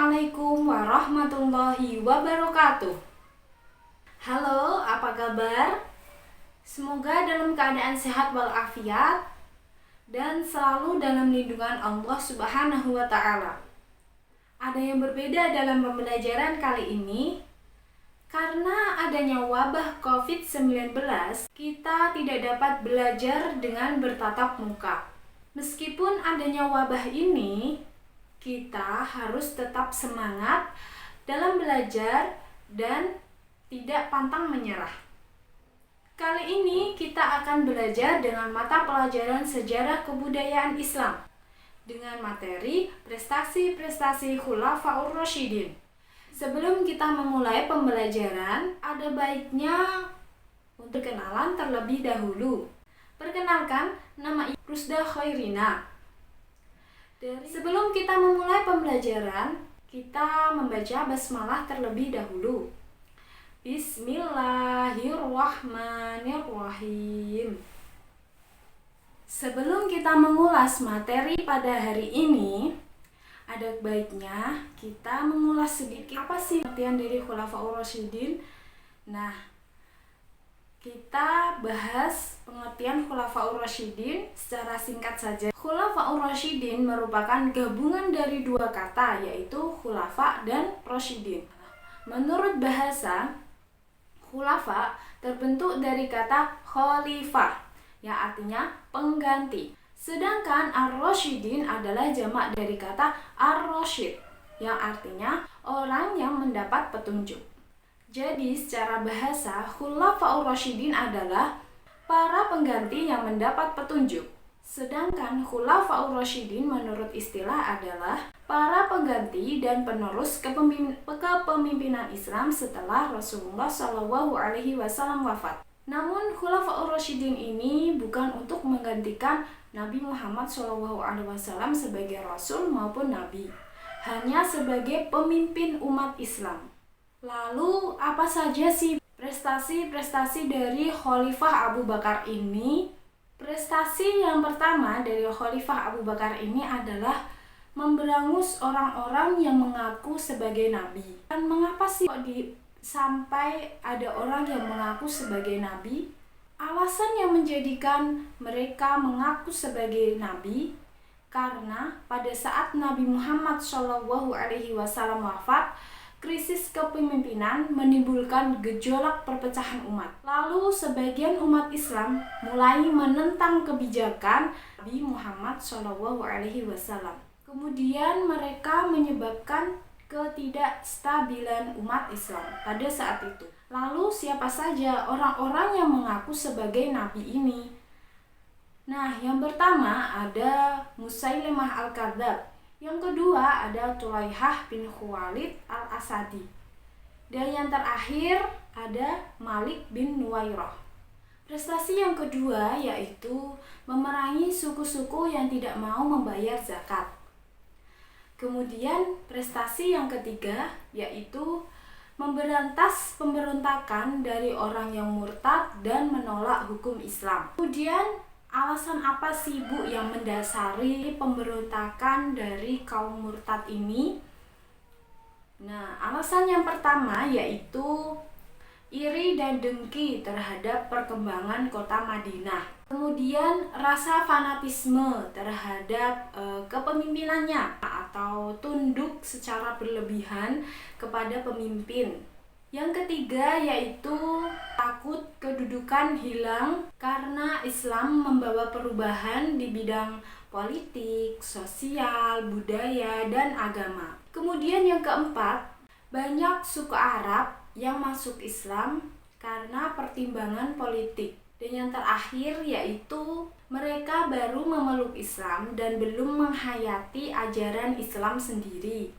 Assalamualaikum warahmatullahi wabarakatuh. Halo, apa kabar? Semoga dalam keadaan sehat walafiat dan selalu dalam lindungan Allah Subhanahu wa Ta'ala. Ada yang berbeda dalam pembelajaran kali ini. Karena adanya wabah COVID-19, kita tidak dapat belajar dengan bertatap muka. Meskipun adanya wabah ini, kita harus tetap semangat dalam belajar dan tidak pantang menyerah. Kali ini kita akan belajar dengan mata pelajaran sejarah kebudayaan Islam dengan materi prestasi-prestasi Khulafaur Rasyidin. Sebelum kita memulai pembelajaran, ada baiknya untuk kenalan terlebih dahulu. Perkenalkan, nama Rusda Khairina. Sebelum kita memulai pembelajaran, kita membaca basmalah terlebih dahulu. Bismillahirrahmanirrahim. Sebelum kita mengulas materi pada hari ini, ada baiknya kita mengulas sedikit apa sih artian dari Khulafaur Rasyidin. Nah, kita bahas pengertian Khulafaur Rasyidin secara singkat saja. Khulafaur Rasyidin merupakan gabungan dari dua kata, yaitu khulafa dan rasyidin. Menurut bahasa, khulafa terbentuk dari kata khalifah, yang artinya pengganti. Sedangkan ar-rasyidin adalah jamak dari kata ar-rasyid, yang artinya orang yang mendapat petunjuk. Jadi secara bahasa, Khulafaur Rasyidin adalah para pengganti yang mendapat petunjuk. Sedangkan Khulafaur Rasyidin menurut istilah adalah para pengganti dan penerus kepemimpinan Islam setelah Rasulullah SAW wafat. Namun Khulafaur Rasyidin ini bukan untuk menggantikan Nabi Muhammad SAW sebagai Rasul maupun Nabi, hanya sebagai pemimpin umat Islam. Lalu apa saja sih prestasi-prestasi dari Khalifah Abu Bakar ini? Prestasi yang pertama dari Khalifah Abu Bakar ini adalah memberangus orang-orang yang mengaku sebagai nabi. Dan mengapa sih sampai ada orang yang mengaku sebagai nabi? Alasan yang menjadikan mereka mengaku sebagai nabi karena pada saat Nabi Muhammad SAW wafat, krisis kepemimpinan menimbulkan gejolak perpecahan umat. Lalu sebagian umat Islam mulai menentang kebijakan Nabi Muhammad SAW. Kemudian mereka menyebabkan ketidakstabilan umat Islam pada saat itu. Lalu siapa saja orang-orang yang mengaku sebagai nabi ini? Nah, yang pertama ada Musailimah Al-Kadzdzab. Yang kedua ada Tulaihah bin Khuwailid Al-Asadi. Dan yang terakhir ada Malik bin Nuwairah. Prestasi yang kedua yaitu memerangi suku-suku yang tidak mau membayar zakat. Kemudian prestasi yang ketiga yaitu memberantas pemberontakan dari orang yang murtad dan menolak hukum Islam. Kemudian alasan apa sih Bu yang mendasari pemberontakan dari kaum murtad ini? Nah, alasan yang pertama yaitu iri dan dengki terhadap perkembangan kota Madinah. Kemudian rasa fanatisme terhadap kepemimpinannya atau tunduk secara berlebihan kepada pemimpin. Yang ketiga yaitu takut kedudukan hilang karena Islam membawa perubahan di bidang politik, sosial, budaya, dan agama. Kemudian yang keempat, banyak suku Arab yang masuk Islam karena pertimbangan politik. Dan yang terakhir yaitu mereka baru memeluk Islam dan belum menghayati ajaran Islam sendiri.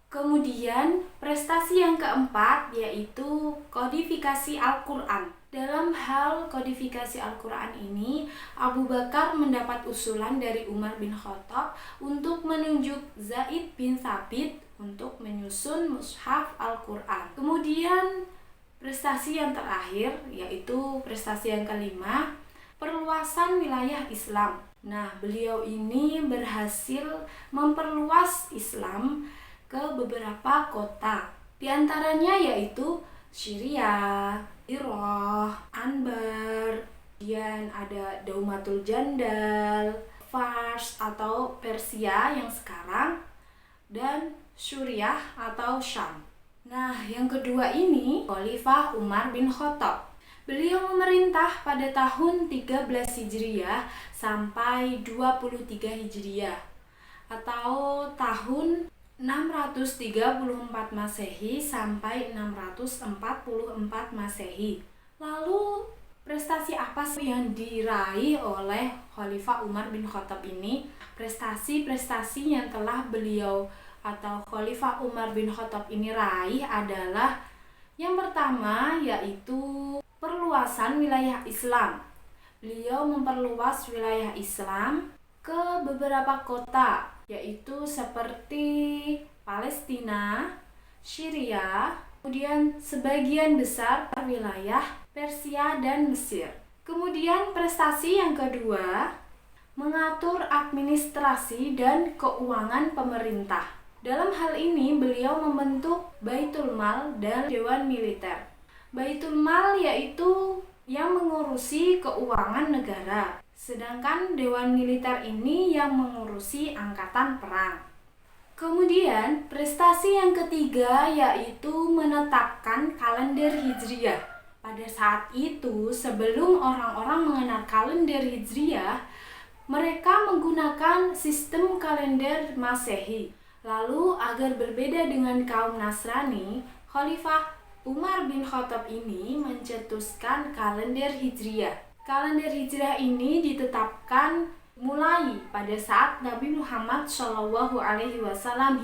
Kemudian prestasi yang keempat yaitu kodifikasi Al-Quran. Dalam hal kodifikasi Al-Quran ini, Abu Bakar mendapat usulan dari Umar bin Khattab untuk menunjuk Zaid bin Thabit untuk menyusun mushaf Al-Quran. Kemudian prestasi yang terakhir yaitu prestasi yang kelima, perluasan wilayah Islam. Nah, beliau ini berhasil memperluas Islam ke beberapa kota. Di antaranya yaitu Syria, Iroh, Anbar, kemudian ada Daumatul Jandal, Fars atau Persia yang sekarang, dan Suriah atau Syam. Nah, yang kedua ini Khalifah Umar bin Khattab. Beliau memerintah pada tahun 13 Hijriah sampai 23 Hijriah atau tahun 634 Masehi sampai 644 Masehi. Lalu prestasi apa sih yang diraih oleh Khalifah Umar bin Khattab ini? Prestasi-prestasi yang telah beliau atau Khalifah Umar bin Khattab ini raih adalah yang pertama yaitu perluasan wilayah Islam. Beliau memperluas wilayah Islam ke beberapa kota, yaitu seperti Palestina, Syria, kemudian sebagian besar wilayah Persia dan Mesir. Kemudian prestasi yang kedua, mengatur administrasi dan keuangan pemerintah. Dalam hal ini beliau membentuk Baitul Mal dan Dewan Militer. Baitul Mal yaitu yang mengurusi keuangan negara, sedangkan Dewan Militer ini yang mengurusi angkatan perang. Kemudian prestasi yang ketiga yaitu menetapkan kalender Hijriah. Pada saat itu, sebelum orang-orang mengenal kalender Hijriah, mereka menggunakan sistem kalender Masehi. Lalu agar berbeda dengan kaum Nasrani, Khalifah Umar bin Khattab ini mencetuskan kalender Hijriah. Kalender Hijriah ini ditetapkan mulai pada saat Nabi Muhammad SAW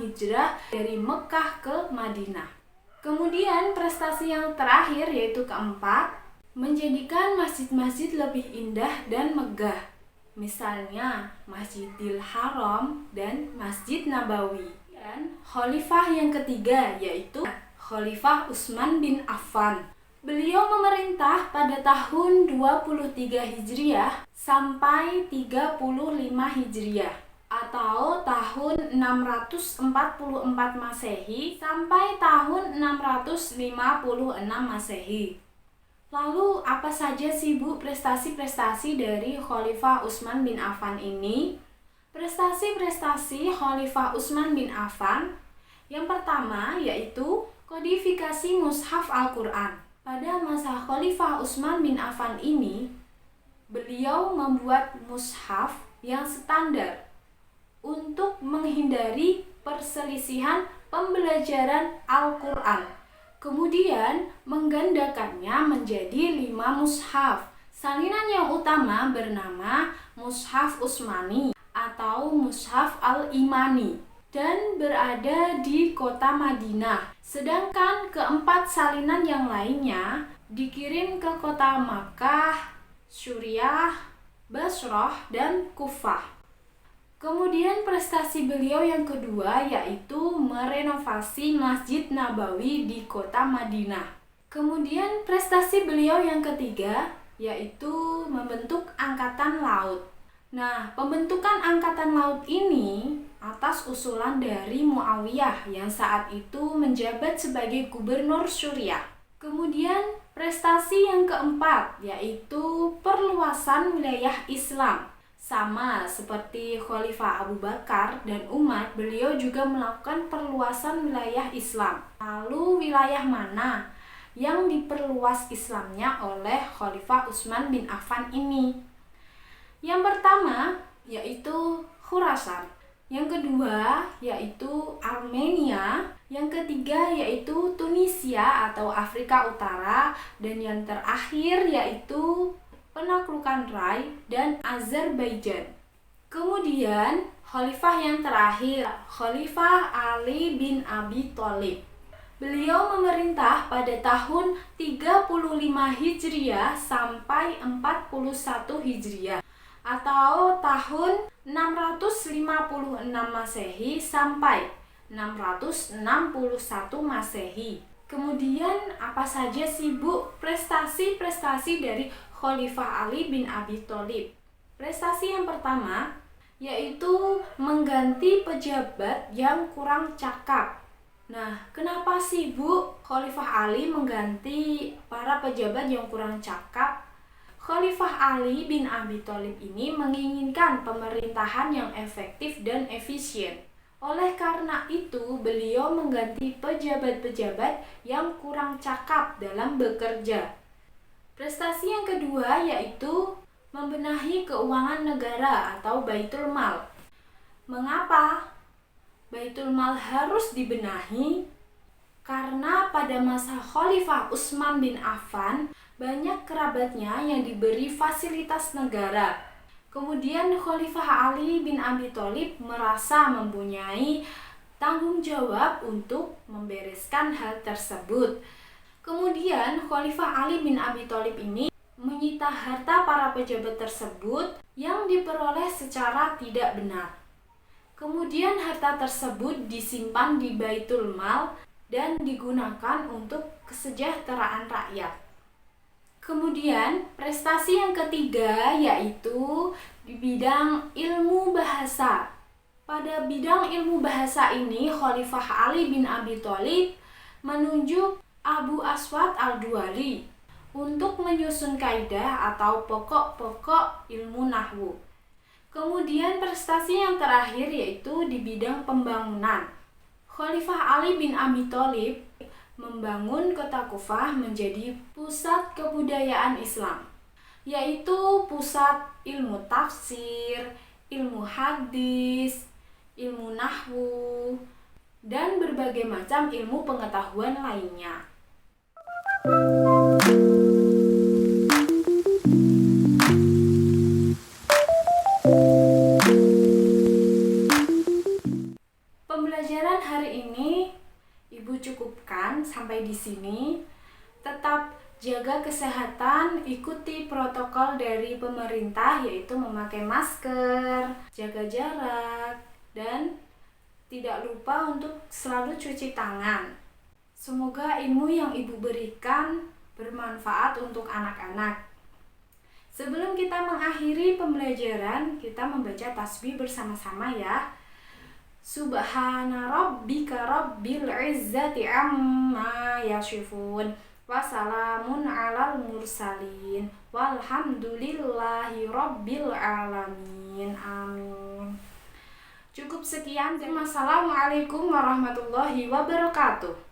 hijrah dari Mekah ke Madinah. Kemudian prestasi yang terakhir yaitu keempat, menjadikan masjid-masjid lebih indah dan megah. Misalnya Masjidil Haram dan Masjid Nabawi. Dan Khalifah yang ketiga yaitu Khalifah Utsman bin Affan. Beliau memerintah pada tahun 23 Hijriah sampai 35 Hijriah atau tahun 644 Masehi sampai tahun 656 Masehi. Lalu apa saja sih Bu prestasi-prestasi dari Khalifah Utsman bin Affan ini? Prestasi-prestasi Khalifah Utsman bin Affan yang pertama yaitu kodifikasi Mushaf Al-Quran. Pada masa Khalifah Utsman bin Affan ini, beliau membuat mushaf yang standar untuk menghindari perselisihan pembelajaran Al-Quran. Kemudian menggandakannya menjadi 5 mushaf. Salinan yang utama bernama Mushaf Utsmani atau Mushaf Al-Imani dan berada di kota Madinah. Sedangkan keempat salinan yang lainnya dikirim ke kota Makkah, Suriah, Basrah, dan Kufah. Kemudian prestasi beliau yang kedua yaitu merenovasi Masjid Nabawi di kota Madinah. Kemudian prestasi beliau yang ketiga yaitu membentuk Angkatan Laut. Nah, pembentukan Angkatan Laut ini atas usulan dari Muawiyah yang saat itu menjabat sebagai gubernur Suriah. Kemudian prestasi yang keempat yaitu perluasan wilayah Islam. Sama seperti Khalifah Abu Bakar dan Umar, beliau juga melakukan perluasan wilayah Islam. Lalu wilayah mana yang diperluas Islamnya oleh Khalifah Utsman bin Affan ini? Yang pertama yaitu Khurasan, yang kedua yaitu Armenia, yang ketiga yaitu Tunisia atau Afrika Utara, dan yang terakhir yaitu penaklukan Rai dan Azerbaijan. Kemudian khalifah yang terakhir, Khalifah Ali bin Abi Thalib. Beliau memerintah pada tahun 35 Hijriah sampai 41 Hijriah atau tahun 656 Masehi sampai 661 Masehi. Kemudian apa saja sih Bu prestasi-prestasi dari Khalifah Ali bin Abi Thalib? Prestasi yang pertama yaitu mengganti pejabat yang kurang cakap. Nah, kenapa sih Bu Khalifah Ali mengganti para pejabat yang kurang cakap? Khalifah Ali bin Abi Thalib ini menginginkan pemerintahan yang efektif dan efisien. Oleh karena itu, beliau mengganti pejabat-pejabat yang kurang cakap dalam bekerja. Prestasi yang kedua yaitu membenahi keuangan negara atau Baitul Mal. Mengapa Baitul Mal harus dibenahi? Karena pada masa Khalifah Utsman bin Affan, banyak kerabatnya yang diberi fasilitas negara. Kemudian Khalifah Ali bin Abi Thalib merasa mempunyai tanggung jawab untuk membereskan hal tersebut. Kemudian Khalifah Ali bin Abi Thalib ini menyita harta para pejabat tersebut yang diperoleh secara tidak benar. Kemudian harta tersebut disimpan di Baitul Mal dan digunakan untuk kesejahteraan rakyat. Kemudian prestasi yang ketiga yaitu di bidang ilmu bahasa. Pada bidang ilmu bahasa ini Khalifah Ali bin Abi Thalib menunjuk Abu Aswad Al-Duali untuk menyusun kaidah atau pokok-pokok ilmu nahwu. Kemudian prestasi yang terakhir yaitu di bidang pembangunan. Khalifah Ali bin Abi Thalib membangun kota Kufah menjadi pusat kebudayaan Islam, yaitu pusat ilmu tafsir, ilmu hadis, ilmu nahwu, dan berbagai macam ilmu pengetahuan lainnya. Pembelajaran hari ini Ibu cukupkan sampai di sini. Tetap jaga kesehatan, ikuti protokol dari pemerintah yaitu memakai masker, jaga jarak, dan tidak lupa untuk selalu cuci tangan. Semoga ilmu yang Ibu berikan bermanfaat untuk anak-anak. Sebelum kita mengakhiri pembelajaran, kita membaca tasbih bersama-sama ya. Subhana rabbika rabbil izzati amma yasifun wa salamun alal mursalin walhamdulillahi rabbil alamin. Amin. Cukup sekian. Wassalamualaikum warahmatullahi wabarakatuh.